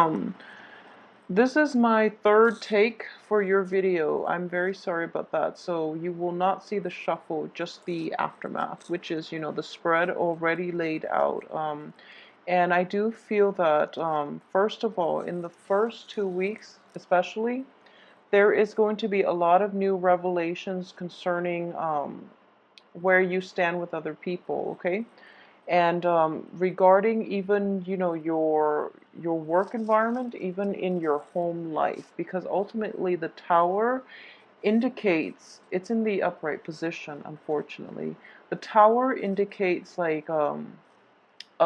Um, this is my third take for your video. I'm very sorry about that. So you will not see the shuffle, just the aftermath, which is, the spread already laid out. And I do feel that, first of all, in the first 2 weeks, especially, there is going to be a lot of new revelations concerning where you stand with other people, okay? And regarding even, your work environment, even in your home life, because ultimately the tower indicates it's in the upright position, unfortunately. The tower indicates like a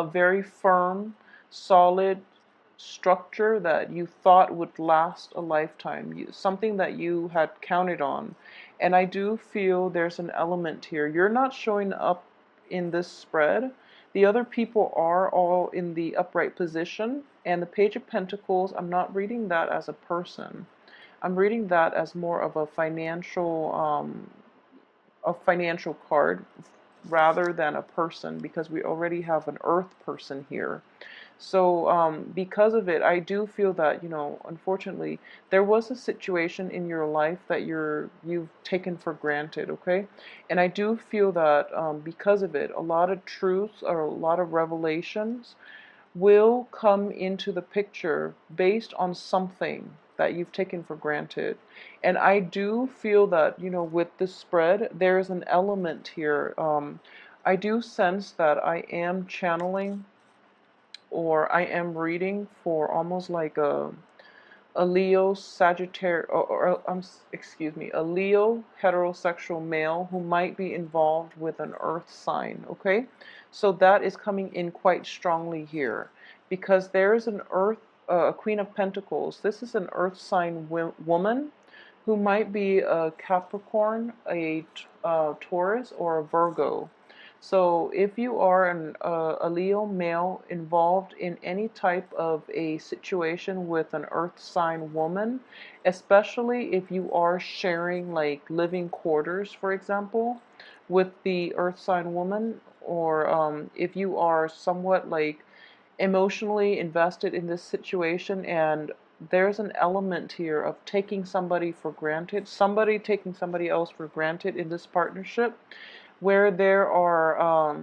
very firm, solid structure that you thought would last a lifetime, something that you had counted on. And I do feel there's an element here. You're not showing up in this spread. The other people are all in the upright position. And the Page of Pentacles, I'm not reading that as a person. I'm reading that as more of a financial card rather than a person, because we already have an earth person here. So because of it, I do feel that, unfortunately, there was a situation in your life that you've taken for granted, okay? And I do feel that because of it, a lot of truths or a lot of revelations will come into the picture based on something that you've taken for granted. And I do feel that, with this spread, there's an element here. I do sense that I am channeling, or I am reading for almost like a Leo Sagittarius, excuse me, a Leo heterosexual male who might be involved with an earth sign, okay? So that is coming in quite strongly here, because there's an earth, a Queen of Pentacles. This is an earth sign woman who might be a Capricorn, a Taurus, or a Virgo. So if you are a Leo male involved in any type of a situation with an earth sign woman, especially if you are sharing like living quarters, for example, with the earth sign woman, or if you are somewhat like emotionally invested in this situation, and there's an element here of taking somebody for granted, somebody taking somebody else for granted in this partnership, where there are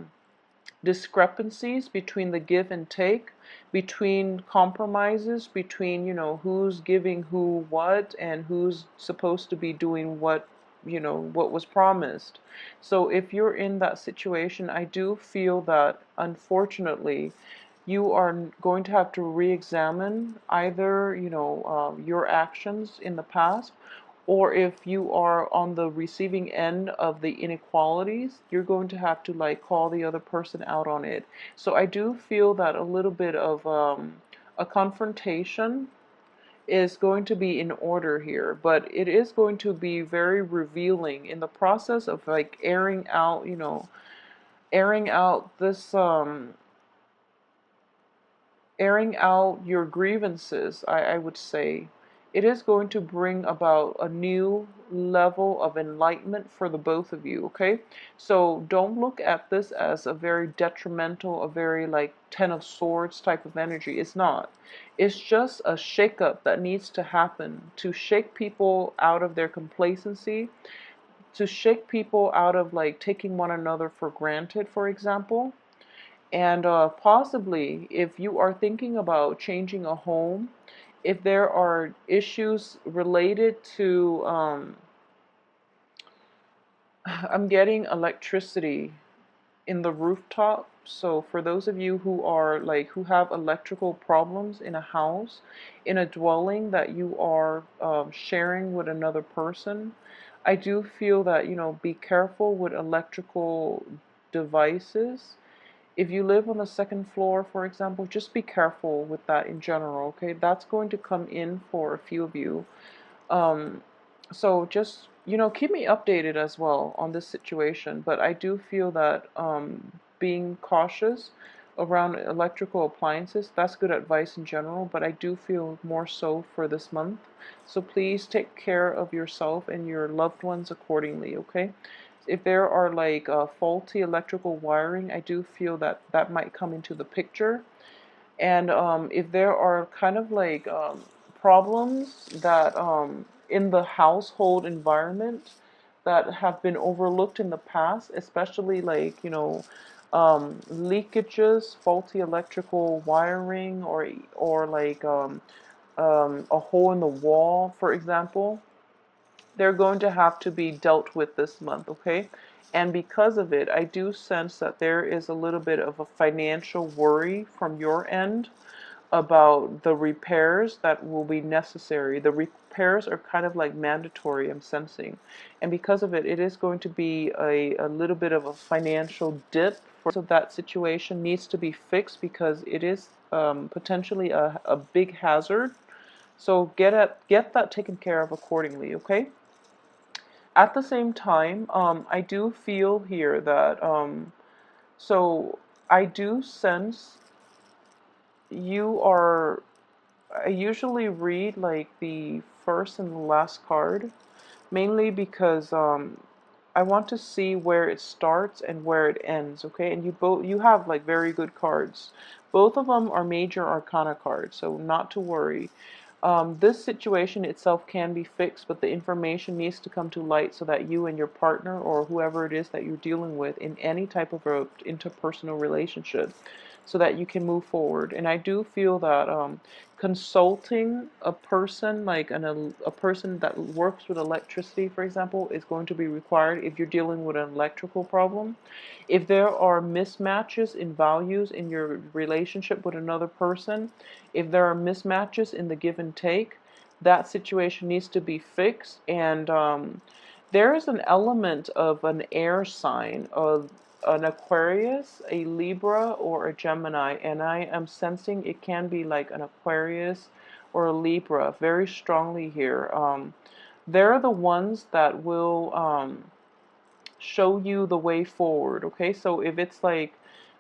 discrepancies between the give and take, between compromises, between, who's giving who what and who's supposed to be doing what was promised. So if you're in that situation, I do feel that unfortunately you are going to have to re-examine either, your actions in the past, or if you are on the receiving end of the inequalities, you're going to have to like call the other person out on it. So I do feel that a little bit of a confrontation is going to be in order here, but it is going to be very revealing in the process of like airing out your grievances. I would say it is going to bring about a new level of enlightenment for the both of you, okay? So don't look at this as a very detrimental, a very like Ten of Swords type of energy. It's not. It's just a shakeup that needs to happen to shake people out of their complacency, to shake people out of like taking one another for granted, for example. And possibly, if you are thinking about changing a home, if there are issues related to, I'm getting electricity in the rooftop. So for those of you who are like, who have electrical problems in a house, in a dwelling that you are sharing with another person, I do feel that, be careful with electrical devices. If you live on the second floor, for example, just be careful with that in general, okay? That's going to come in for a few of you. Um, so just, keep me updated as well on this situation. But I do feel that being cautious around electrical appliances, that's good advice in general, but I do feel more so for this month. So please take care of yourself and your loved ones accordingly, okay? If there are like faulty electrical wiring, I do feel that that might come into the picture. And if there are kind of like problems that in the household environment that have been overlooked in the past, especially like, leakages, faulty electrical wiring, or like a hole in the wall, for example, they're going to have to be dealt with this month, okay? And because of it, I do sense that there is a little bit of a financial worry from your end about the repairs that will be necessary. The repairs are kind of like mandatory, I'm sensing. And because of it, it is going to be a little bit of a financial dip. So that situation needs to be fixed because it is potentially a big hazard. So get that taken care of accordingly, okay? At the same time, I do feel here that, so I do sense you are, I usually read like the first and the last card, mainly because I want to see where it starts and where it ends, okay? And you have like very good cards. Both of them are major arcana cards, so not to worry. This situation itself can be fixed, but the information needs to come to light so that you and your partner or whoever it is that you're dealing with in any type of a interpersonal relationship, so that you can move forward. And I do feel that consulting a person, like a person that works with electricity, for example, is going to be required if you're dealing with an electrical problem. If there are mismatches in values in your relationship with another person, if there are mismatches in the give and take, that situation needs to be fixed. And there is an element of an air sign, of an Aquarius, a Libra, or a Gemini, and I am sensing it can be like an Aquarius or a Libra very strongly here. They're the ones that will show you the way forward, okay? So if it's like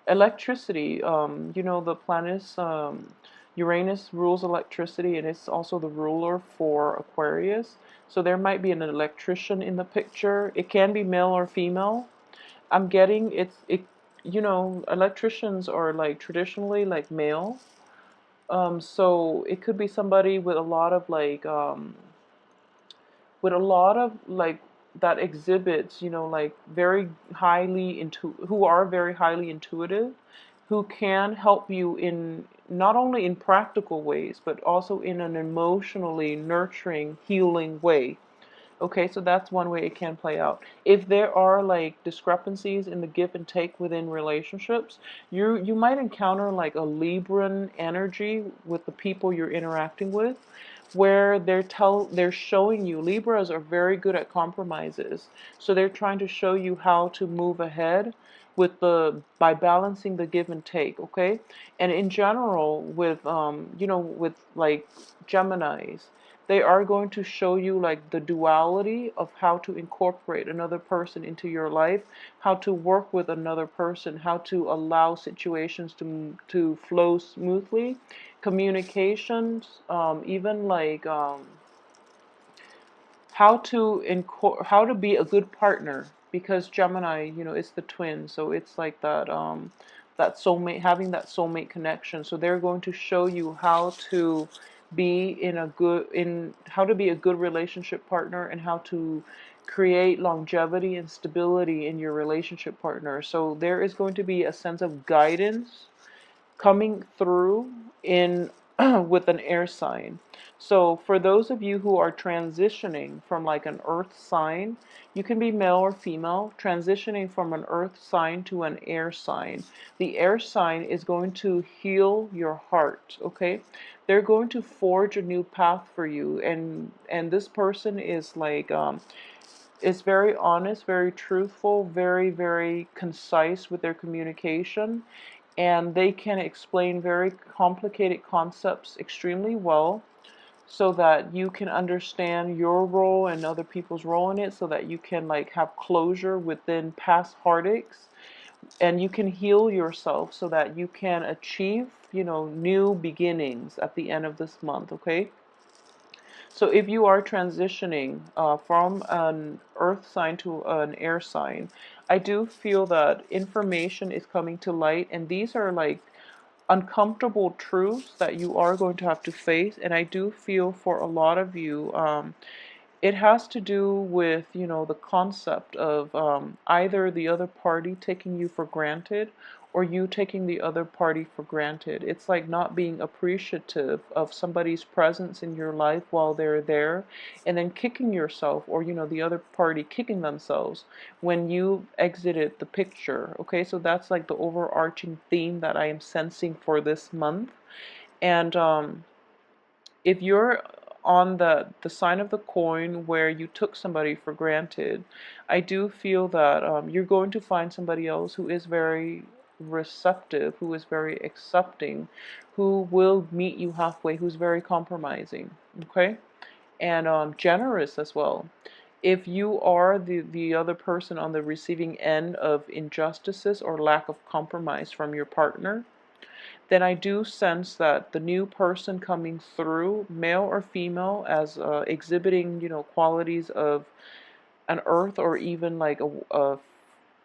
electricity, the planets, Uranus rules electricity, and it's also the ruler for Aquarius. So there might be an electrician in the picture. It can be male or female. I'm getting electricians are like traditionally like male. So it could be somebody with a lot of like that exhibits, like very who are very highly intuitive, who can help you in not only in practical ways, but also in an emotionally nurturing, healing way. Okay, so that's one way it can play out. If there are like discrepancies in the give and take within relationships, you might encounter like a Libran energy with the people you're interacting with, where they're showing you, Libras are very good at compromises. So they're trying to show you how to move ahead by balancing the give and take, okay? And in general with like Geminis, they are going to show you like the duality of how to incorporate another person into your life, how to work with another person, how to allow situations to flow smoothly, communications, even like how to be a good partner, because Gemini, it's the twin, so it's like that soulmate, having that soulmate connection. So they're going to show you how to be a good relationship partner, and how to create longevity and stability in your relationship partner. So there is going to be a sense of guidance coming through in with an air sign. So for those of you who are transitioning from like an earth sign, you can be male or female, transitioning from an earth sign to an air sign. The air sign is going to heal your heart, okay? They're going to forge a new path for you, and this person is very honest, very truthful, very, very concise with their communication, and they can explain very complicated concepts extremely well, so that you can understand your role and other people's role in it, so that you can like have closure within past heartaches, and you can heal yourself so that you can achieve, new beginnings at the end of this month, okay? So if you are transitioning from an earth sign to an air sign, I do feel that information is coming to light, and these are like uncomfortable truths that you are going to have to face. And I do feel for a lot of you, it has to do with, the concept of either the other party taking you for granted or you taking the other party for granted. It's like not being appreciative of somebody's presence in your life while they're there, and then kicking yourself, or, the other party kicking themselves when you exited the picture. Okay, so that's like the overarching theme that I am sensing for this month. And if you're on the sign of the coin where you took somebody for granted, I do feel that you're going to find somebody else who is very receptive, who is very accepting, who will meet you halfway, who's very compromising, okay? And generous as well. If you are the other person on the receiving end of injustices or lack of compromise from your partner, then I do sense that the new person coming through, male or female, as exhibiting, qualities of an earth or even like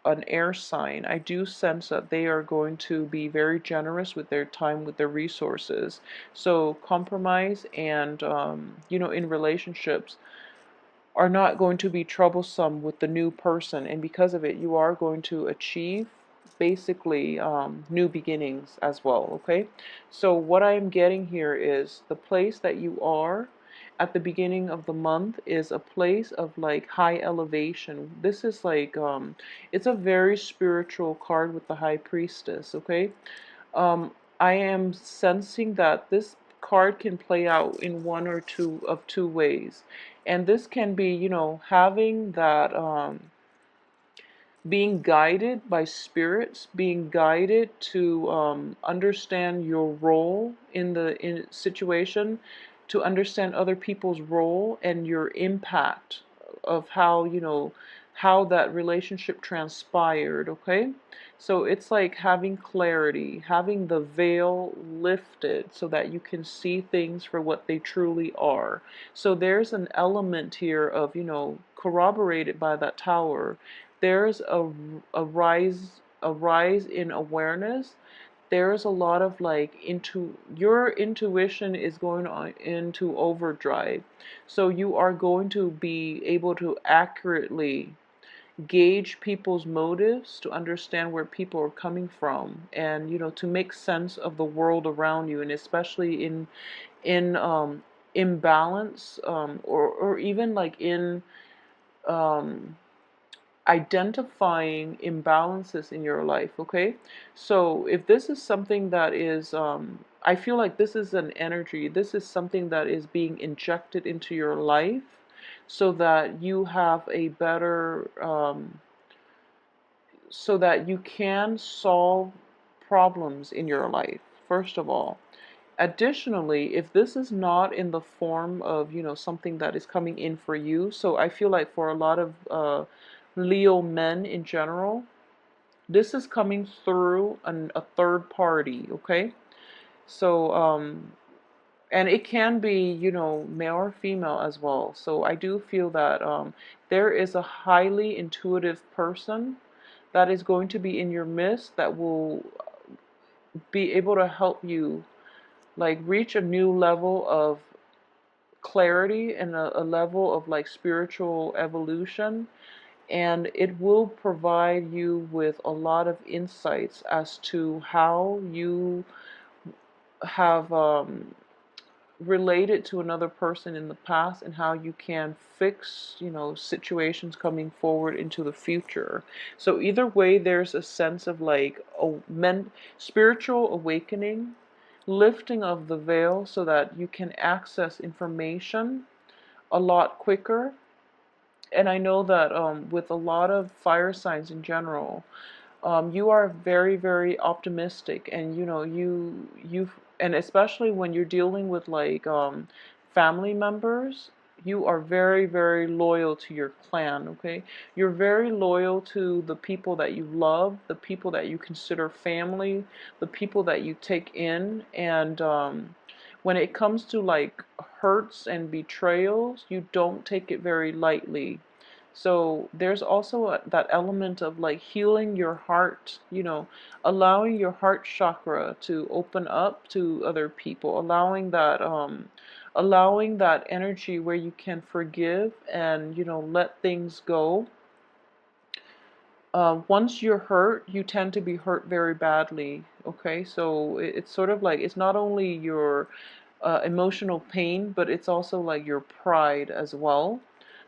an air sign, I do sense that they are going to be very generous with their time, with their resources. So compromise and, in relationships, are not going to be troublesome with the new person, and because of it you are going to achieve basically new beginnings as well. Okay, so what I'm getting here is the place that you are at the beginning of the month is a place of like high elevation. This is like it's a very spiritual card with the high priestess. Okay, um, I am sensing that this card can play out in one or two of two ways. And this can be, having that being guided by spirits, being guided to understand your role in the situation, to understand other people's role and your impact of how, how that relationship transpired, okay? So it's like having clarity, having the veil lifted so that you can see things for what they truly are. So there's an element here of, corroborated by that tower. There's a rise in awareness. There's a lot of like into your intuition is going on into overdrive. So you are going to be able to accurately gauge people's motives, to understand where people are coming from, and to make sense of the world around you, and especially in imbalance, or even like in um, identifying imbalances in your life. Okay, so if this is something that is I feel like this is an energy, this is something that is being injected into your life so that you have a better so that you can solve problems in your life, first of all. Additionally, if this is not in the form of, something that is coming in for you, so I feel like for a lot of Leo men in general, this is coming through a third party, okay? So, and it can be, male or female as well. So I do feel that there is a highly intuitive person that is going to be in your midst that will be able to help you like reach a new level of clarity and a level of like spiritual evolution, and it will provide you with a lot of insights as to how you have related to another person in the past and how you can fix, situations coming forward into the future. So either way, there's a sense of like spiritual awakening, lifting of the veil so that you can access information a lot quicker. And I know that with a lot of fire signs in general, you are very, very optimistic, and and especially when you're dealing with like family members, you are very, very loyal to your clan. Okay, you're very loyal to the people that you love, the people that you consider family, the people that you take in, and when it comes to like hurts and betrayals, you don't take it very lightly. So there's also that element of like healing your heart, allowing your heart chakra to open up to other people, allowing that energy where you can forgive and let things go. Once you're hurt, you tend to be hurt very badly. Okay, so it's sort of like it's not only your emotional pain, but it's also like your pride as well.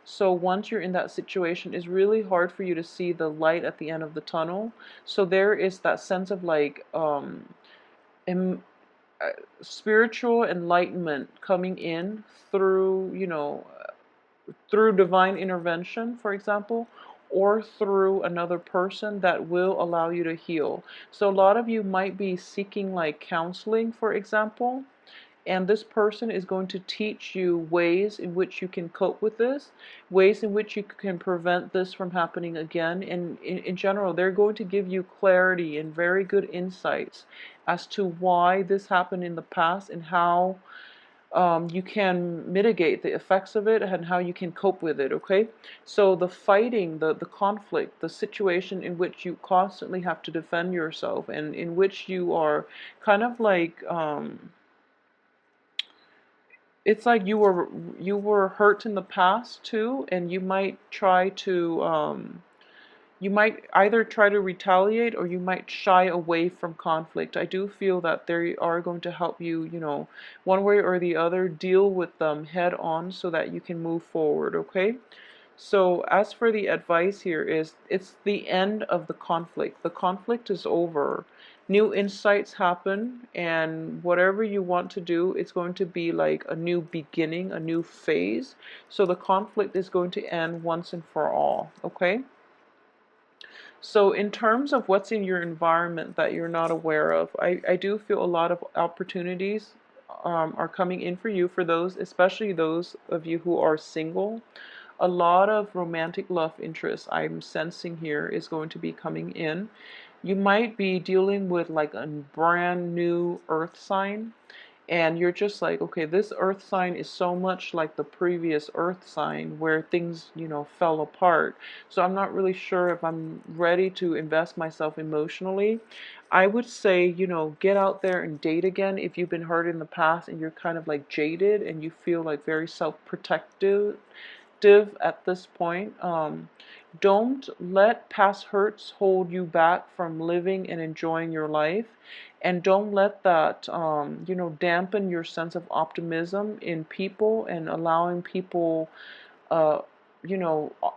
So once you're in that situation, it's really hard for you to see the light at the end of the tunnel. So there is that sense of like em- spiritual enlightenment coming in through, through divine intervention, for example, or through another person that will allow you to heal. So a lot of you might be seeking like counseling, for example, and this person is going to teach you ways in which you can cope with this, ways in which you can prevent this from happening again. And in general, they're going to give you clarity and very good insights as to why this happened in the past and how you can mitigate the effects of it and how you can cope with it, okay? So the fighting, the conflict, the situation in which you constantly have to defend yourself and in which you are kind of like, it's like you were hurt in the past too, and you might either try to retaliate or you might shy away from conflict. I do feel that they are going to help you, one way or the other, deal with them head on so that you can move forward, okay? So as for the advice here is it's the end of the conflict. The conflict is over. New insights happen, and whatever you want to do, it's going to be like a new beginning, a new phase. So the conflict is going to end once and for all, okay? So in terms of what's in your environment that you're not aware of, I do feel a lot of opportunities are coming in for you, for those, especially those of you who are single. A lot of romantic love interest I'm sensing here is going to be coming in. You might be dealing with like a brand new earth sign, and you're just like, okay, this earth sign is so much like the previous earth sign where things, fell apart. So I'm not really sure if I'm ready to invest myself emotionally. I would say, get out there and date again if you've been hurt in the past and you're kind of like jaded and you feel like very self-protective at this point. Don't let past hurts hold you back from living and enjoying your life. And don't let that, dampen your sense of optimism in people and allowing people, uh,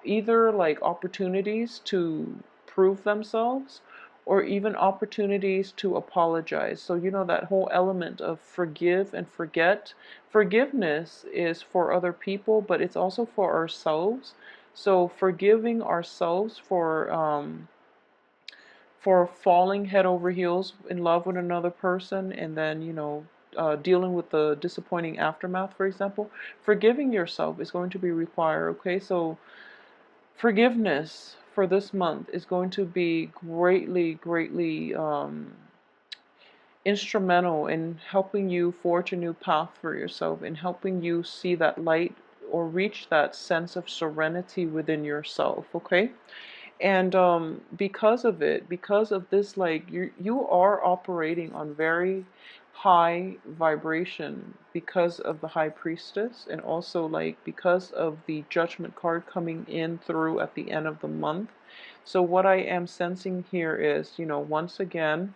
either like opportunities to prove themselves or even opportunities to apologize. So, that whole element of forgive and forget. Forgiveness is for other people, but it's also for ourselves. So, forgiving ourselves for falling head over heels in love with another person and then, dealing with the disappointing aftermath, for example, forgiving yourself is going to be required, okay? So forgiveness for this month is going to be greatly, greatly instrumental in helping you forge a new path for yourself and helping you see that light or reach that sense of serenity within yourself, okay? And because of it, because of this, like you are operating on very high vibration because of the high priestess, and also like because of the judgment card coming in through at the end of the month. So what I am sensing here is, once again,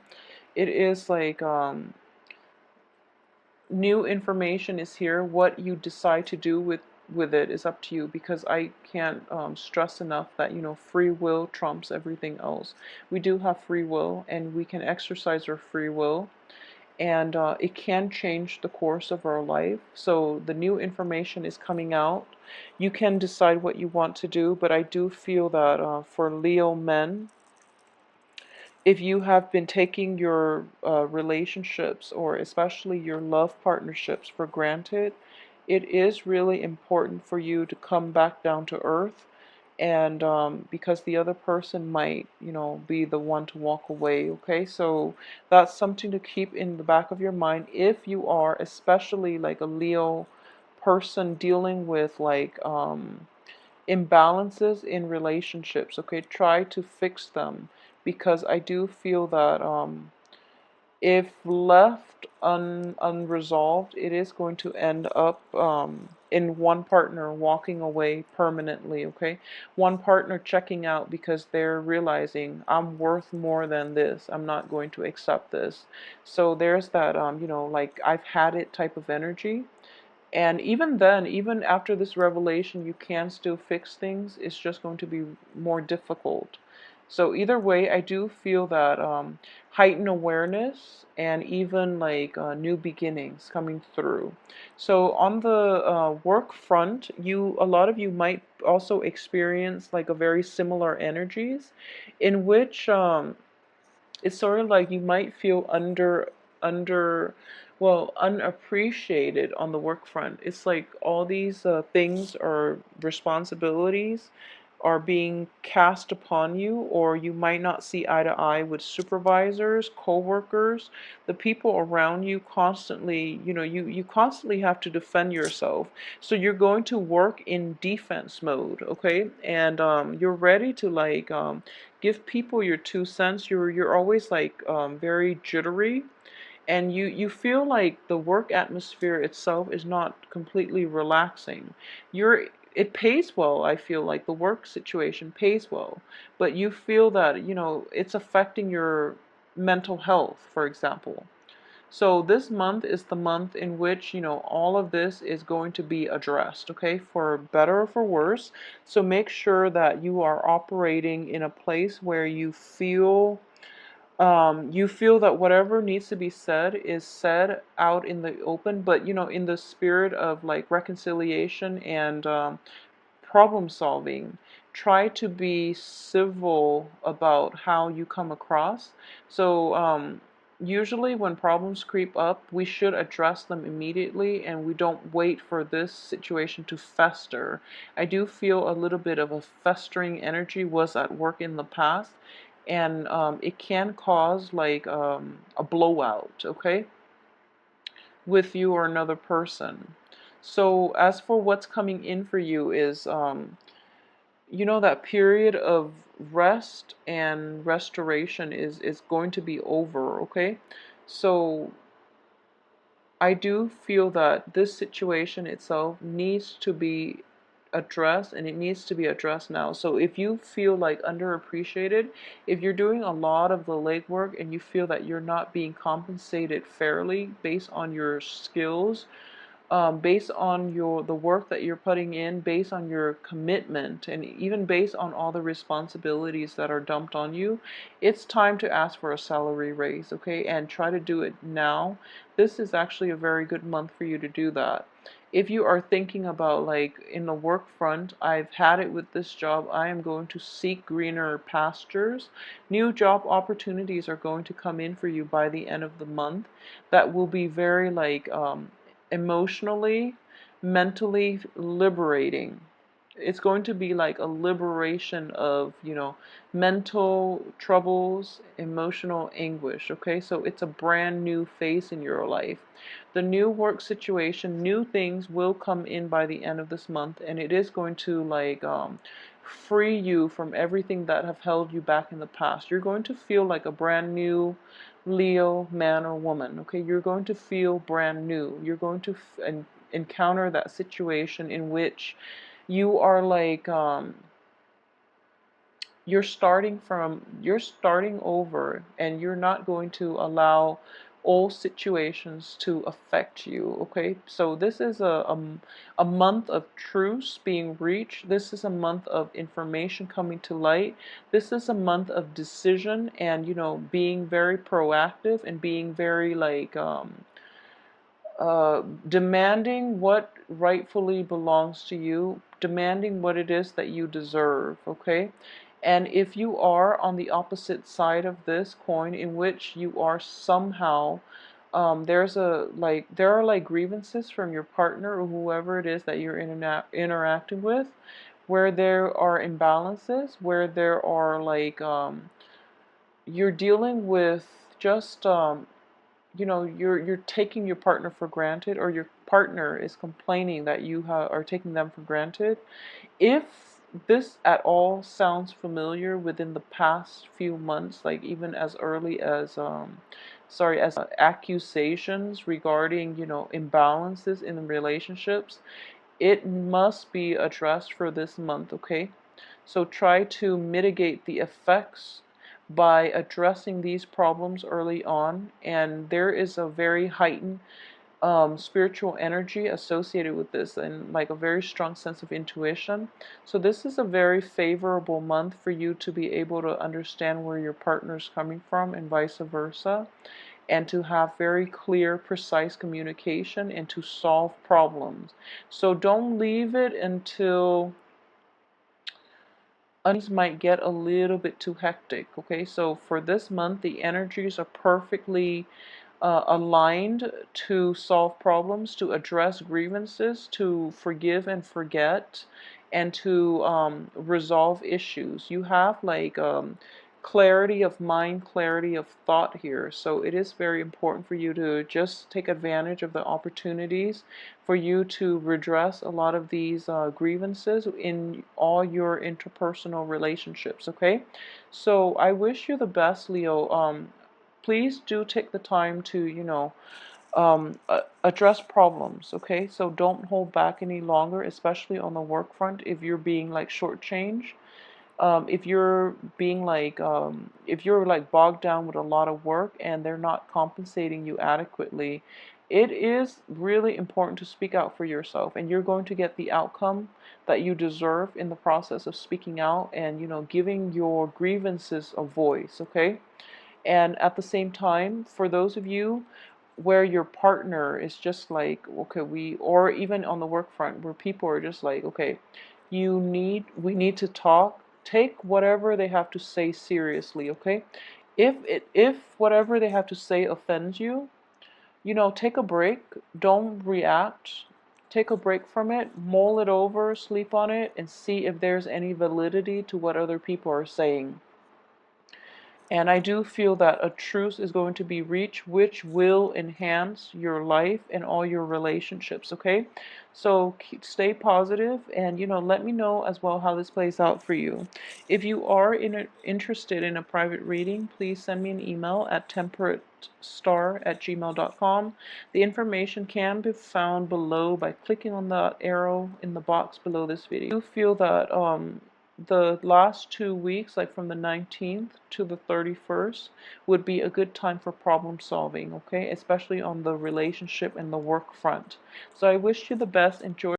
it is like new information is here. What you decide to do with it is up to you, because I can't stress enough that free will trumps everything else. We do have free will and we can exercise our free will, and it can change the course of our life. So the new information is coming out. You can decide what you want to do, but I do feel that for Leo men, if you have been taking your relationships or especially your love partnerships for granted, it is really important for you to come back down to earth. And because the other person might, be the one to walk away, okay? So that's something to keep in the back of your mind if you are especially like a Leo person dealing with like imbalances in relationships, okay? Try to fix them, because I do feel that if left unresolved, it is going to end up in one partner walking away permanently, okay? One partner checking out because they're realizing, I'm worth more than this. I'm not going to accept this. So there's that, like, I've had it type of energy. And even then, even after this revelation, you can still fix things. It's just going to be more difficult. So either way, I do feel that heightened awareness and even like new beginnings coming through. So on the work front, a lot of you might also experience like a very similar energies, in which it's sort of like you might feel under well, unappreciated on the work front. It's like all these things or responsibilities are being cast upon you, or you might not see eye to eye with supervisors, co-workers, the people around you. Constantly, you constantly have to defend yourself, so you're going to work in defense mode, okay? And you're ready to like give people your 2 cents. You're always like very jittery, and you feel like the work atmosphere itself is not completely relaxing. It pays well. I feel like the work situation pays well, but you feel that it's affecting your mental health, for example. So this month is the month in which, all of this is going to be addressed, okay, for better or for worse. So make sure that you are operating in a place where you feel that whatever needs to be said is said out in the open, but in the spirit of like reconciliation and problem solving. Try to be civil about how you come across. So, usually when problems creep up, we should address them immediately, and we don't wait for this situation to fester. I do feel a little bit of a festering energy was at work in the past, and it can cause like a blowout, okay, with you or another person. So as for what's coming in for you is that period of rest and restoration is going to be over, okay? So I do feel that this situation itself needs to be addressed, and it needs to be addressed now. So if you feel like underappreciated, if you're doing a lot of the legwork and you feel that you're not being compensated fairly based on your skills, based on the work that you're putting in, based on your commitment, and even based on all the responsibilities that are dumped on you, it's time to ask for a salary raise, okay? And try to do it now. This is actually a very good month for you to do that. If you are thinking about like in the work front, I've had it with this job, I am going to seek greener pastures. New job opportunities are going to come in for you by the end of the month that will be very like emotionally, mentally liberating. It's going to be like a liberation of, mental troubles, emotional anguish, okay? So it's a brand new phase in your life. The new work situation, new things will come in by the end of this month, and it is going to like free you from everything that have held you back in the past. You're going to feel like a brand new Leo man or woman, okay? You're going to feel brand new. You're going to encounter that situation in which you are like you're starting over, and you're not going to allow old situations to affect you, okay? So this is a month of truce being reached. This is a month of information coming to light. This is a month of decision and, being very proactive and being very like demanding what rightfully belongs to you, demanding what it is that you deserve, okay? And if you are on the opposite side of this coin, in which you are somehow, there are like grievances from your partner or whoever it is that you're interacting with, where there are imbalances, where there are like, you're dealing with just you're taking your partner for granted, or your partner is complaining that you are taking them for granted. If this at all sounds familiar within the past few months, like even as early as accusations regarding, imbalances in relationships, it must be addressed for this month, okay? So try to mitigate the effects by addressing these problems early on. And there is a very heightened spiritual energy associated with this, and like a very strong sense of intuition. So this is a very favorable month for you to be able to understand where your partner is coming from and vice versa, and to have very clear, precise communication and to solve problems. So don't leave it until things might get a little bit too hectic. Okay, so for this month, the energies are perfectly aligned to solve problems, to address grievances, to forgive and forget, and to resolve issues. You have like clarity of mind, clarity of thought here. So it is very important for you to just take advantage of the opportunities for you to redress a lot of these grievances in all your interpersonal relationships, okay? So I wish you the best, Leo. Please do take the time to, address problems, okay? So don't hold back any longer, especially on the work front if you're being like shortchanged. If you're being like, if you're like bogged down with a lot of work and they're not compensating you adequately, it is really important to speak out for yourself, and you're going to get the outcome that you deserve in the process of speaking out and, giving your grievances a voice, okay? And at the same time, for those of you where your partner is just like, okay, or even on the work front where people are just like, okay, we need to talk, take whatever they have to say seriously, okay? If whatever they have to say offends you, take a break, don't react. Take a break from it, mull it over, sleep on it, and see if there's any validity to what other people are saying. And I do feel that a truce is going to be reached, which will enhance your life and all your relationships, okay? So stay positive and, let me know as well how this plays out for you. If you are interested in a private reading, please send me an email at temperatestar@gmail.com. The information can be found below by clicking on the arrow in the box below this video. I do feel that the last 2 weeks, like from the 19th to the 31st, would be a good time for problem solving, okay? Especially on the relationship and the work front. So I wish you the best. Enjoy